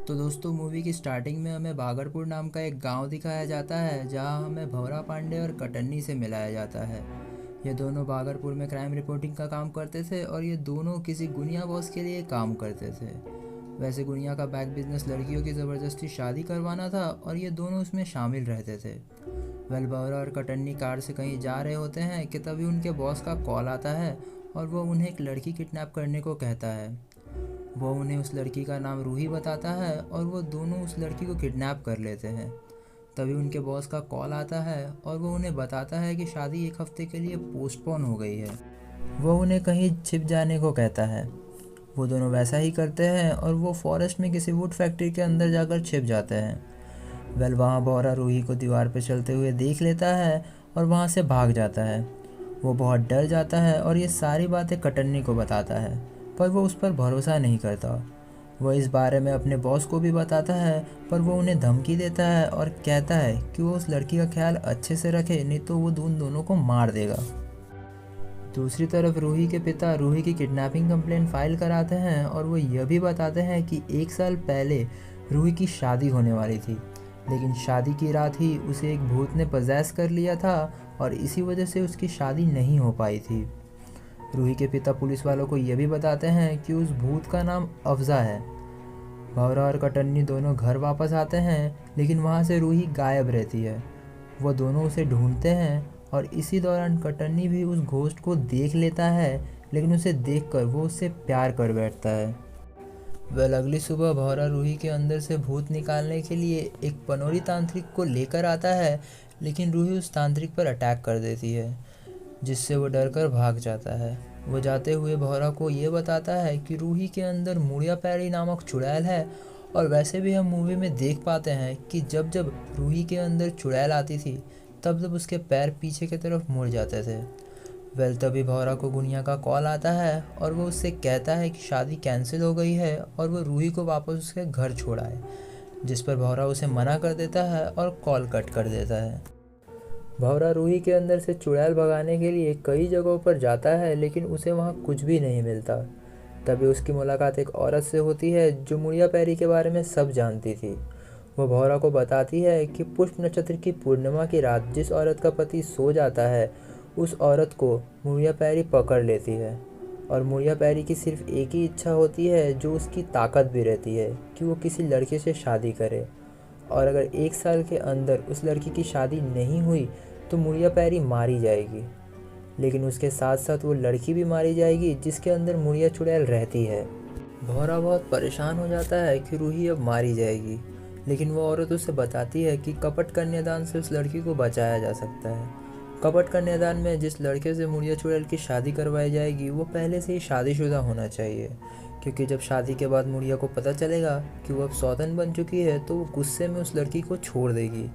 तो दोस्तों मूवी की स्टार्टिंग में हमें भागलपुर नाम का एक गांव दिखाया जाता है जहां हमें भंवरा पांडे और कटन्नी से मिलाया जाता है। ये दोनों भागलपुर में क्राइम रिपोर्टिंग का काम करते थे और ये दोनों किसी गुनिया बॉस के लिए काम करते थे। वैसे गुनिया का बैक बिजनेस लड़कियों की ज़बरदस्ती शादी करवाना था और ये दोनों उसमें शामिल रहते थे। भंवरा और कटन्नी कार से कहीं जा रहे होते हैं कि तभी उनके बॉस का कॉल आता है और वो उन्हें एक लड़की किडनैप करने को कहता है। वो उन्हें उस लड़की का नाम रूही बताता है और वो दोनों उस लड़की को किडनैप कर लेते हैं। तभी उनके बॉस का कॉल आता है और वो उन्हें बताता है कि शादी एक हफ्ते के लिए पोस्टपोन हो गई है। वो उन्हें कहीं छिप जाने को कहता है। वो दोनों वैसा ही करते हैं और वो फॉरेस्ट में किसी वुड फैक्ट्री के अंदर जाकर छिप जाते हैं। वहाँ भौरा रूही को दीवार पर चलते हुए देख लेता है और वहाँ से भाग जाता है। वो बहुत डर जाता है और ये सारी बातें कटन्नी को बताता है, पर वो उस पर भरोसा नहीं करता। वो इस बारे में अपने बॉस को भी बताता है, पर वो उन्हें धमकी देता है और कहता है कि वो उस लड़की का ख्याल अच्छे से रखे, नहीं तो वो उन दोनों को मार देगा। दूसरी तरफ रूही के पिता रूही की किडनैपिंग कंप्लेंट फाइल कराते हैं और वो यह भी बताते हैं कि 1 साल पहले रूही की शादी होने वाली थी, लेकिन शादी की रात ही उसे एक भूत ने पजेस कर लिया था और इसी वजह से उसकी शादी नहीं हो पाई थी। रूही के पिता पुलिस वालों को यह भी बताते हैं कि उस भूत का नाम अफजा है। भंवरा और कटन्नी दोनों घर वापस आते हैं, लेकिन वहाँ से रूही गायब रहती है। वो दोनों उसे ढूंढते हैं और इसी दौरान कटन्नी भी उस घोस्ट को देख लेता है, लेकिन उसे देखकर वो उससे प्यार कर बैठता है। अगली सुबह भंवरा रूही के अंदर से भूत निकालने के लिए एक पनोरी तांत्रिक को लेकर आता है, लेकिन रूही उस तांत्रिक पर अटैक कर देती है, जिससे वो डर कर भाग जाता है। वो जाते हुए भंवरा को ये बताता है कि रूही के अंदर मुड़िया पैरी नामक चुड़ैल है, और वैसे भी हम मूवी में देख पाते हैं कि जब जब रूही के अंदर चुड़ैल आती थी तब जब उसके पैर पीछे की तरफ मुड़ जाते थे। तभी भंवरा को गुनिया का कॉल आता है और वो उससे कहता है कि शादी कैंसिल हो गई है और वो रूही को वापस उसके घर छोड़ाए, जिस पर भंवरा उसे मना कर देता है और कॉल कट कर देता है। भंवरा रूही के अंदर से चुड़ैल भगाने के लिए कई जगहों पर जाता है, लेकिन उसे वहाँ कुछ भी नहीं मिलता। तभी उसकी मुलाकात एक औरत से होती है जो मुड़िया पैरी के बारे में सब जानती थी। वो भंवरा को बताती है कि पुष्प नक्षत्र की पूर्णिमा की रात जिस औरत का पति सो जाता है, उस औरत को मुड़िया पैरी पकड़ लेती है, और मुड़िया पैरी की सिर्फ एक ही इच्छा होती है, जो उसकी ताकत भी रहती है, कि वो किसी लड़के से शादी करे। और अगर 1 साल के अंदर उस लड़की की शादी नहीं हुई तो मुड़िया पैरी मारी जाएगी, लेकिन उसके साथ साथ वो लड़की भी मारी जाएगी जिसके अंदर मुड़िया चुड़ैल रहती है। भंवरा बहुत परेशान हो जाता है कि रूही अब मारी जाएगी, लेकिन वो औरत उसे बताती है कि कपट कन्यादान से उस लड़की को बचाया जा सकता है। कपट कन्यादान में जिस लड़के से मुड़िया चुड़ैल की शादी करवाई जाएगी वो पहले से ही शादीशुदा होना चाहिए, क्योंकि जब शादी के बाद मुड़िया को पता चलेगा कि वो अब सौतन बन चुकी है तो वो गुस्से में उस लड़की को छोड़ देगी।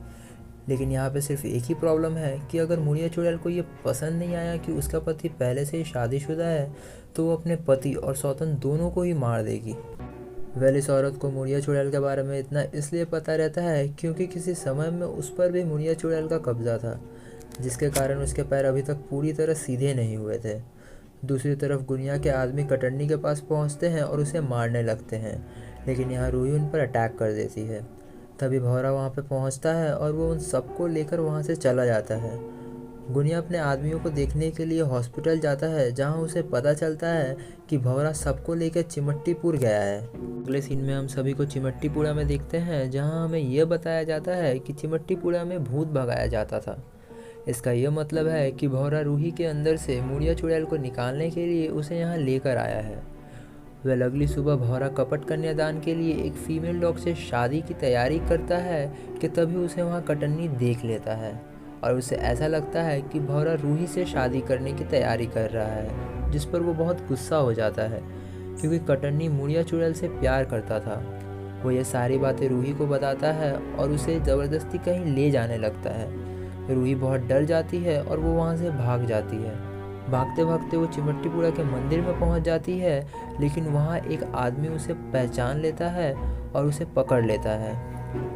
लेकिन यहाँ पे सिर्फ एक ही प्रॉब्लम है कि अगर मुड़िया चुड़ैल को ये पसंद नहीं आया कि उसका पति पहले से ही शादीशुदा है, तो वो अपने पति और सौतन दोनों को ही मार देगी। इस औरत को मुड़िया चुड़ैल के बारे में इतना इसलिए पता रहता है क्योंकि किसी समय में उस पर भी मुड़िया चुड़ैल का कब्जा था, जिसके कारण उसके पैर अभी तक पूरी तरह सीधे नहीं हुए थे। दूसरी तरफ गुनिया के आदमी कटन्नी के पास पहुंचते हैं और उसे मारने लगते हैं, लेकिन यहाँ रूही उन पर अटैक कर देती है। तभी भंवरा वहाँ पे पहुँचता है और वो उन सबको लेकर वहाँ से चला जाता है। गुनिया अपने आदमियों को देखने के लिए हॉस्पिटल जाता है, जहाँ उसे पता चलता है कि भंवरा सबको लेकर चिमट्टीपुर गया है। अगले सीन में हम सभी को चिमट्टीपुरा में देखते हैं, जहाँ हमें यह बताया जाता है कि चिमट्टीपुरा में भूत भगाया जाता था। इसका यह मतलब है कि भंवरा रूही के अंदर से मुड़िया चुड़ैल को निकालने के लिए उसे यहाँ लेकर आया है। अगली सुबह भंवरा कपट कन्यादान के लिए एक फीमेल डॉग से शादी की तैयारी करता है कि तभी उसे वहाँ कटन्नी देख लेता है, और उसे ऐसा लगता है कि भंवरा रूही से शादी करने की तैयारी कर रहा है, जिस पर वो बहुत गुस्सा हो जाता है क्योंकि कटन्नी मुड़िया चुड़ैल से प्यार करता था। वो ये सारी बातें रूही को बताता है और उसे ज़बरदस्ती कहीं ले जाने लगता है। रूही बहुत डर जाती है और वो वहाँ से भाग जाती है। भागते भागते वो चिमट्टीपुरा के मंदिर में पहुँच जाती है, लेकिन वहाँ एक आदमी उसे पहचान लेता है और उसे पकड़ लेता है।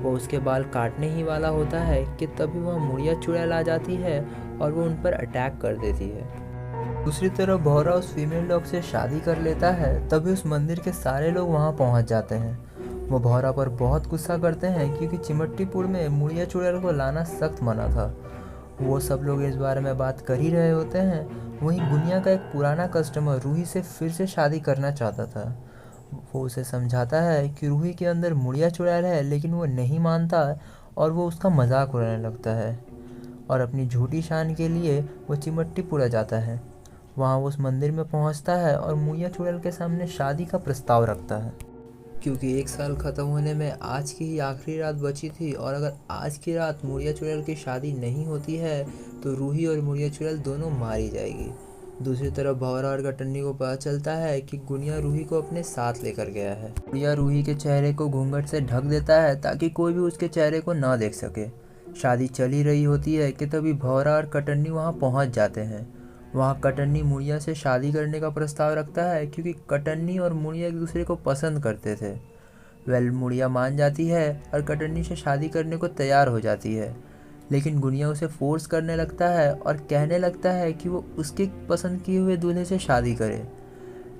वो उसके बाल काटने ही वाला होता है कि तभी वहाँ मुड़िया चुड़ैल आ जाती है और वो उन पर अटैक कर देती है। दूसरी तरफ भंवरा उस फीमेल डॉग से शादी कर लेता है। तभी उस मंदिर के सारे लोग वहाँ पहुँच जाते हैं। वो भौरा पर बहुत गुस्सा करते हैं क्योंकि चिमट्टीपुर में मुड़िया चुड़ैल को लाना सख्त मना था। वो सब लोग इस बारे में बात कर ही रहे होते हैं, वहीं गुनिया का एक पुराना कस्टमर रूही से फिर से शादी करना चाहता था। वो उसे समझाता है कि रूही के अंदर मुड़िया चुड़ैल है, लेकिन वो नहीं मानता और वो उसका मजाक उड़ाने लगता है और अपनी झूठी शान के लिए वो चिमट्टीपुरा जाता है। वहाँ वो उस मंदिर में पहुँचता है और मुड़िया चुड़ैल के सामने शादी का प्रस्ताव रखता है। क्योंकि 1 साल ख़त्म होने में आज की ही आखिरी रात बची थी और अगर आज की रात मुड़िया चुड़ैल की शादी नहीं होती है तो रूही और मुड़िया चुड़ैल दोनों मारी जाएगी। दूसरी तरफ भौरा और कटन्नी को पता चलता है कि गुनिया रूही को अपने साथ लेकर गया है। गुनिया रूही के चेहरे को घूंघट से ढक देता है ताकि कोई भी उसके चेहरे को ना देख सके। शादी चल ही रही होती है कि तभी भौरा और कटन्नी वहाँ पहुँच जाते हैं। वहाँ कटन्नी मुड़िया से शादी करने का प्रस्ताव रखता है क्योंकि कटन्नी और मुड़िया एक दूसरे को पसंद करते थे। मुड़िया मान जाती है और कटन्नी से शादी करने को तैयार हो जाती है, लेकिन गुनिया उसे फोर्स करने लगता है और कहने लगता है कि वो उसके पसंद किए हुए दूल्हे से शादी करे।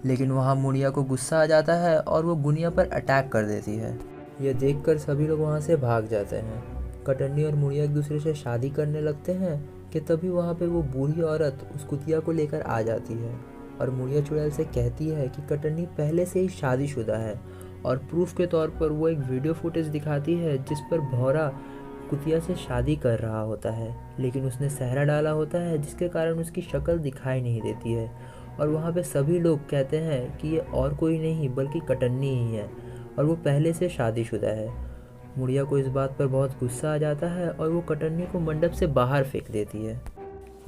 लेकिन वहाँ मुड़िया को गुस्सा आ जाता है और वो गुनिया पर अटैक कर देती है। यह देखकर सभी लोग वहाँ से भाग जाते हैं। कटन्नी और मुड़िया एक दूसरे से शादी करने लगते हैं कि तभी वहाँ पे वो बूढ़ी औरत उस कुतिया को लेकर आ जाती है और मुड़िया चुड़ैल से कहती है कि कटन्नी पहले से ही शादीशुदा है और प्रूफ के तौर पर वो एक वीडियो फुटेज दिखाती है जिस पर भौरा कुतिया से शादी कर रहा होता है, लेकिन उसने सहरा डाला होता है जिसके कारण उसकी शक्ल दिखाई नहीं देती है। और वहाँ पे सभी लोग कहते हैं कि ये और कोई नहीं बल्कि कटन्नी ही है और वो पहले से शादीशुदा है। मुड़िया को इस बात पर बहुत गुस्सा आ जाता है और वो कटन्नी को मंडप से बाहर फेंक देती है।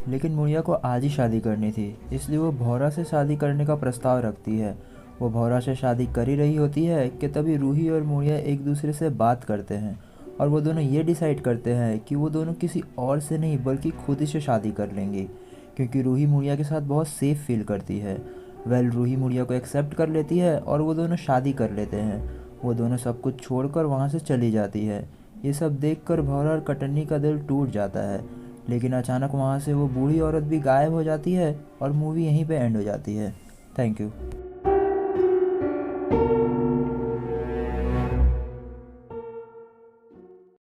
लेकिन मुड़िया को आज ही शादी करनी थी, इसलिए वो भौरा से शादी करने का प्रस्ताव रखती है। वो भौरा से शादी कर ही रही होती है कि तभी रूही और मुड़िया एक दूसरे से बात करते हैं और वो दोनों ये डिसाइड करते हैं कि वो दोनों किसी और से नहीं बल्कि खुद ही से शादी कर लेंगे, क्योंकि रूही मुड़िया के साथ बहुत सेफ फील करती है। रूही मुड़िया को एक्सेप्ट कर लेती है और वो दोनों शादी कर लेते हैं। वो दोनों सब कुछ छोड़कर वहाँ से चली जाती है। ये सब देखकर भौरा और कटन्नी का दिल टूट जाता है, लेकिन अचानक वहाँ से वो बूढ़ी औरत भी गायब हो जाती है और मूवी यहीं पे एंड हो जाती है। Thank you.